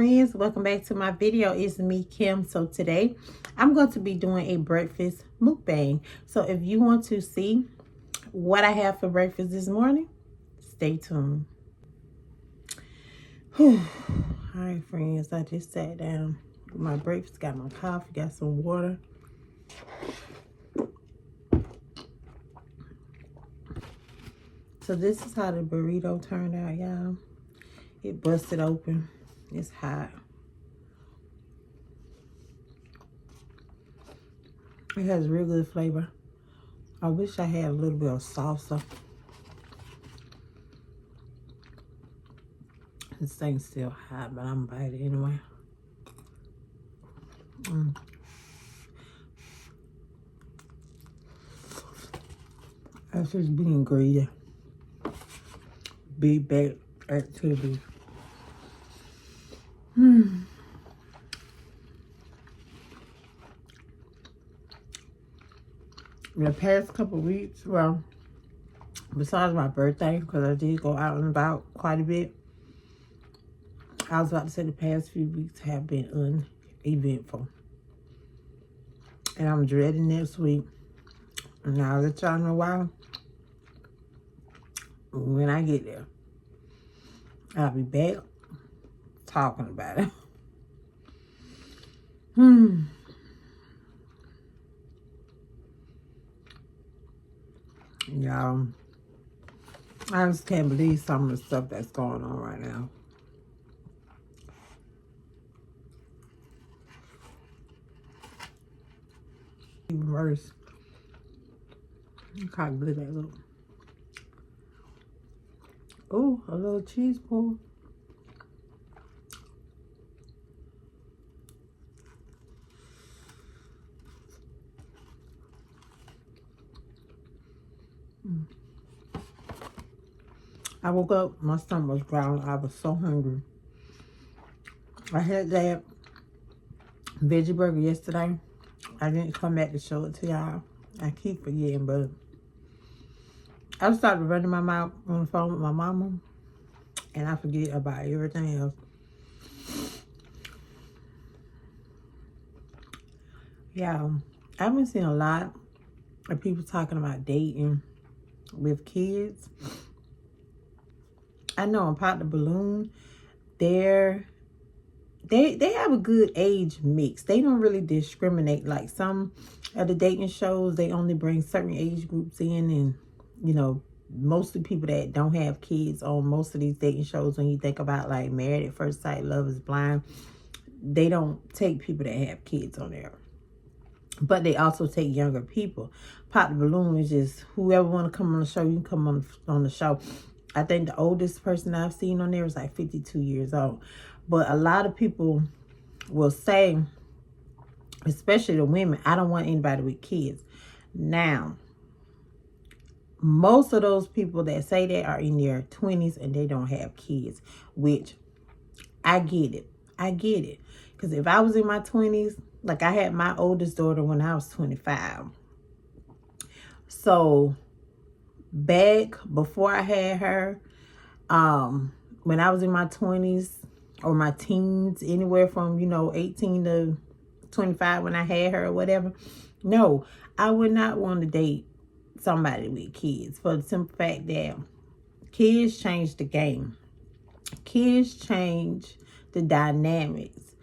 friends, welcome back to my video. It's me, Kim. So today I'm going to be doing a breakfast mukbang. So if you want to see what I have for breakfast this morning, stay tuned. All right, friends, I just sat down with my breakfast, got my coffee, got some water. So this is how the burrito turned out, y'all. It busted open. It's hot. It has real good flavor. I wish I had a little bit of salsa. This thing's still hot, but I'm gonna bite it anyway. That's just being greedy. Big back activity. The past couple of weeks, well, besides my birthday, because I did go out and about quite a bit, I was about to say the past few weeks have been uneventful. And I'm dreading next week. And I'll let y'all know why when I get there. I'll be back talking about it. Y'all, I just can't believe some of the stuff that's going on right now. Even worse. I can't believe that look. Oh, a little cheese pull. I woke up, my stomach was growling. I was so hungry. I had that veggie burger yesterday. I didn't come back to show it to y'all. I keep forgetting, but I started running my mouth on the phone with my mama, and I forget about everything else. Yeah, I've been seeing a lot of people talking about dating with kids. I know on Pop the Balloon, they have a good age mix. They don't really discriminate. Like some of the dating shows, they only bring certain age groups in, and you know, mostly people that don't have kids on most of these dating shows. When you think about like Married at First Sight, Love is Blind, they don't take people that have kids on there. But they also take younger people. Pop the Balloon is just whoever want to come on the show, you can come on the show. I think the oldest person I've seen on there is like 52 years old. But a lot of people will say, especially the women, I don't want anybody with kids. Now, most of those people that say that are in their 20s and they don't have kids, which I get it. I get it. Because if I was in my 20s, like I had my oldest daughter when I was 25. So back before I had her, when I was in my 20s or my teens, anywhere from, 18 to 25 when I had her or whatever, no, I would not want to date somebody with kids, for the simple fact that kids change the game. Kids change the dynamics.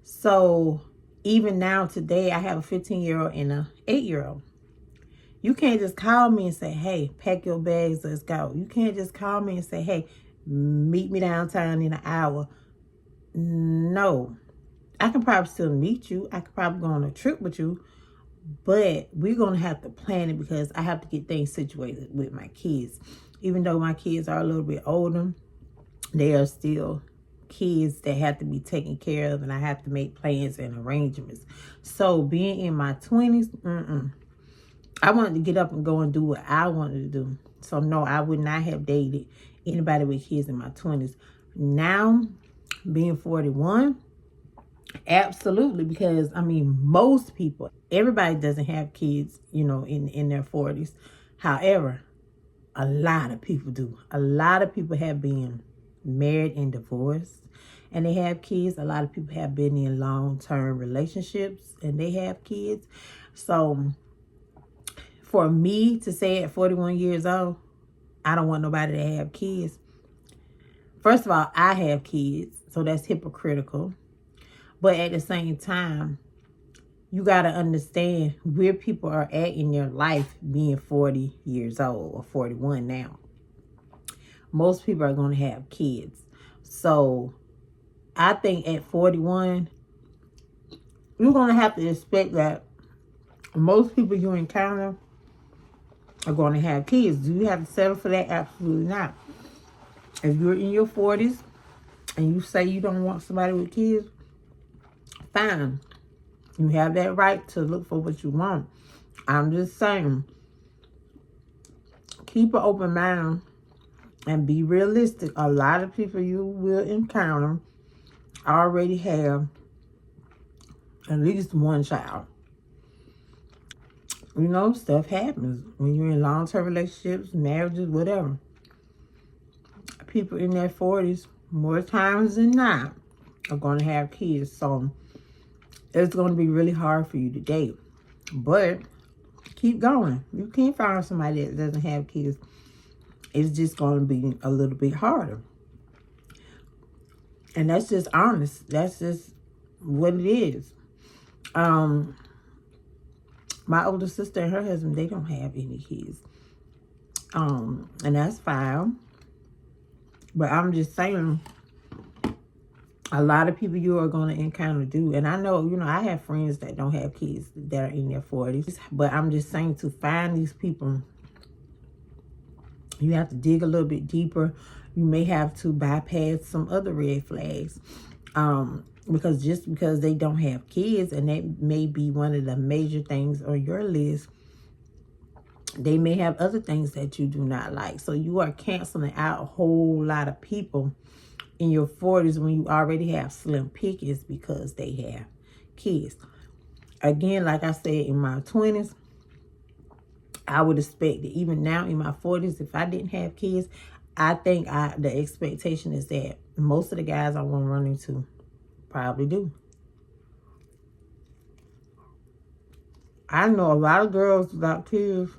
So even now today, I have a 15-year-old and a 8-year-old. You can't just call me and say, hey, pack your bags, let's go. You can't just call me and say, hey, meet me downtown in an hour. No. I can probably still meet you. I could probably go on a trip with you. But we're going to have to plan it because I have to get things situated with my kids. Even though my kids are a little bit older, they are still kids that have to be taken care of, and I have to make plans and arrangements. So being in my 20s, I wanted to get up and go and do what I wanted to do. So no, I would not have dated anybody with kids in my 20s. Now, being 41, absolutely, because I mean, most people, everybody doesn't have kids, in their 40s. However, a lot of people do. A lot of people have been married and divorced and they have kids. A lot of people have been in long-term relationships and they have kids. So for me to say at 41 years old, I don't want nobody to have kids. First of all, I have kids, so that's hypocritical. But at the same time, you got to understand where people are at in their life being 40 years old or 41 now. Most people are going to have kids. So I think at 41, you're going to have to expect that most people you encounter are going to have kids. Do you have to settle for that? Absolutely not. If you're in your 40s and you say you don't want somebody with kids, fine. You have that right to look for what you want. I'm just saying, keep an open mind and be realistic. A lot of people you will encounter already have at least one child. You know, stuff happens when you're in long-term relationships, marriages, whatever. People in their 40s, more times than not, are going to have kids. So it's going to be really hard for you to date. But keep going. You can find somebody that doesn't have kids. It's just going to be a little bit harder. And that's just honest. That's just what it is. My older sister and her husband, they don't have any kids. And that's fine. But I'm just saying, a lot of people you are going to encounter do. And I know, you know, I have friends that don't have kids that are in their 40s. But I'm just saying, to find these people, you have to dig a little bit deeper. You may have to bypass some other red flags. Because just because they don't have kids, and that may be one of the major things on your list, they may have other things that you do not like. So you are canceling out a whole lot of people in your 40s when you already have slim pickings because they have kids. Again, like I said, in my 20s, I would expect that even now in my 40s, if I didn't have kids, I think the expectation is that most of the guys I want to run into probably do. I know a lot of girls without kids,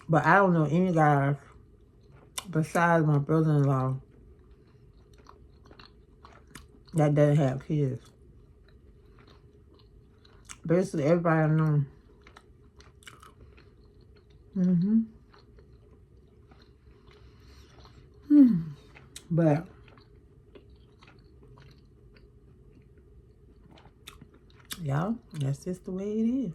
but I don't know any guys besides my brother-in-law that doesn't have kids. Basically, everybody I know. But y'all, that's just the way it is.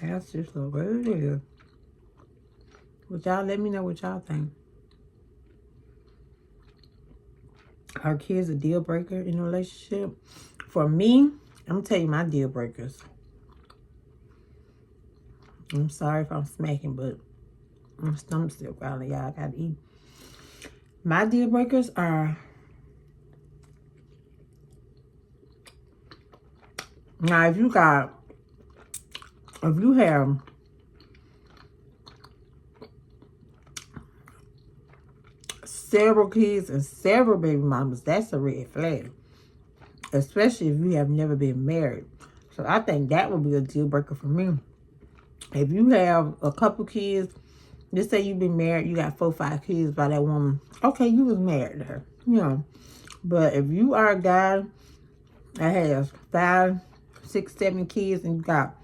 That's just the way it is. But y'all, let me know what y'all think. Are kids a deal breaker in a relationship? For me, I'm gonna tell you my deal breakers. I'm sorry if I'm smacking, but my stomach's still growling. Y'all, I gotta eat. My deal breakers are, now if you have several kids and several baby mamas, that's a red flag. Especially if you have never been married. So I think that would be a deal breaker for me. If you have a couple kids, just say you've been married, you got 4 or 5 kids by that woman. Okay, you was married to her, you know. But if you are a guy that has 5, 6, 7 kids and you got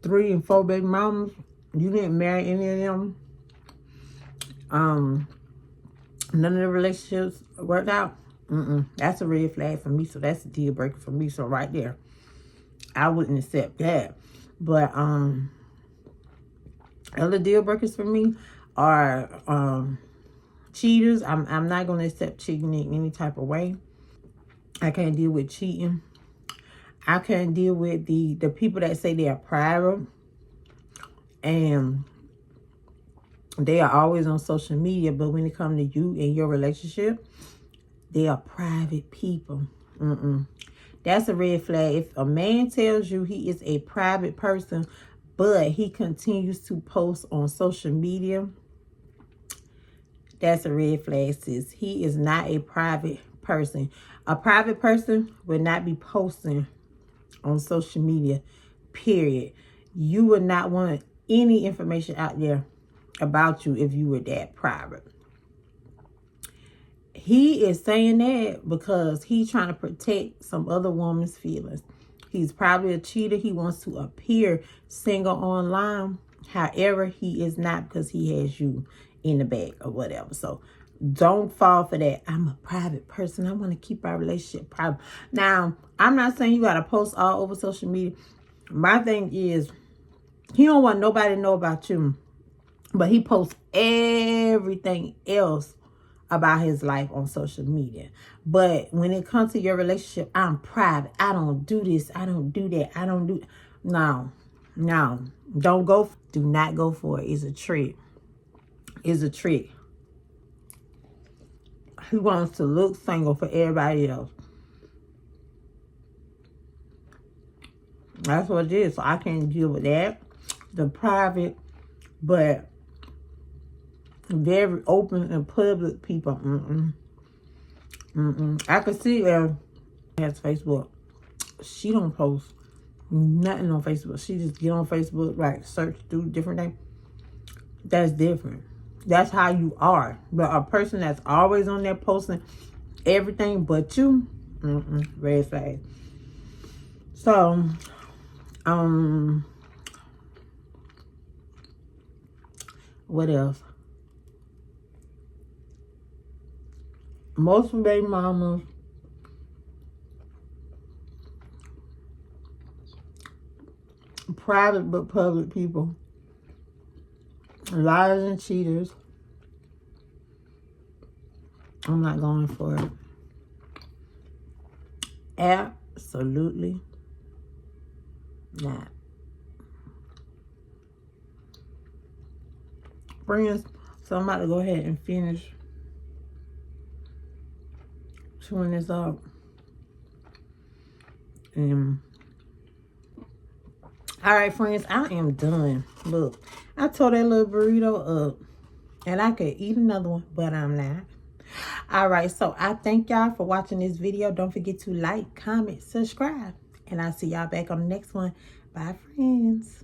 3 and 4 baby mamas, you didn't marry any of them, none of the relationships worked out, that's a red flag for me. So that's a deal breaker for me. So right there, I wouldn't accept that. But other deal breakers for me are cheaters. I'm not going to accept cheating in any type of way. I can't deal with cheating. I can't deal with the people that say they are private and they are always on social media, but when it comes to you and your relationship, they are private people. That's a red flag. If a man tells you he is a private person, but he continues to post on social media, that's a red flag, sis. He is not a private person. A private person would not be posting on social media, period. You would not want any information out there about you if you were that private. He is saying that because he's trying to protect some other woman's feelings. He's probably a cheater. He wants to appear single online. However, he is not, because he has you in the back or whatever. So don't fall for that. I'm a private person. I want to keep our relationship private. Now, I'm not saying you got to post all over social media. My thing is, he don't want nobody to know about you, but he posts everything else about his life on social media. But when it comes to your relationship, I'm private. I don't do this. I don't do that. I don't do. No. Don't go. Do not go for it. It's a trick. It's a trick. He wants to look single for everybody else. That's what it is. So I can't deal with that. The private, but very open and public people. I could see her has Facebook. She don't post nothing on Facebook. She just get on Facebook, like search through different things. That's different. That's how you are. But a person that's always on there posting everything but you, red flag. So, what else? Most baby mamas private but public people, liars and cheaters. I'm not going for it. Absolutely not. Friends, so I'm about to go ahead and finish chewing this up. All right, friends, I am done. Look, I tore that little burrito up, and I could eat another one, but I'm not. All right, so I thank y'all for watching this video. Don't forget to like, comment, subscribe, and I'll see y'all back on the next one. Bye, friends.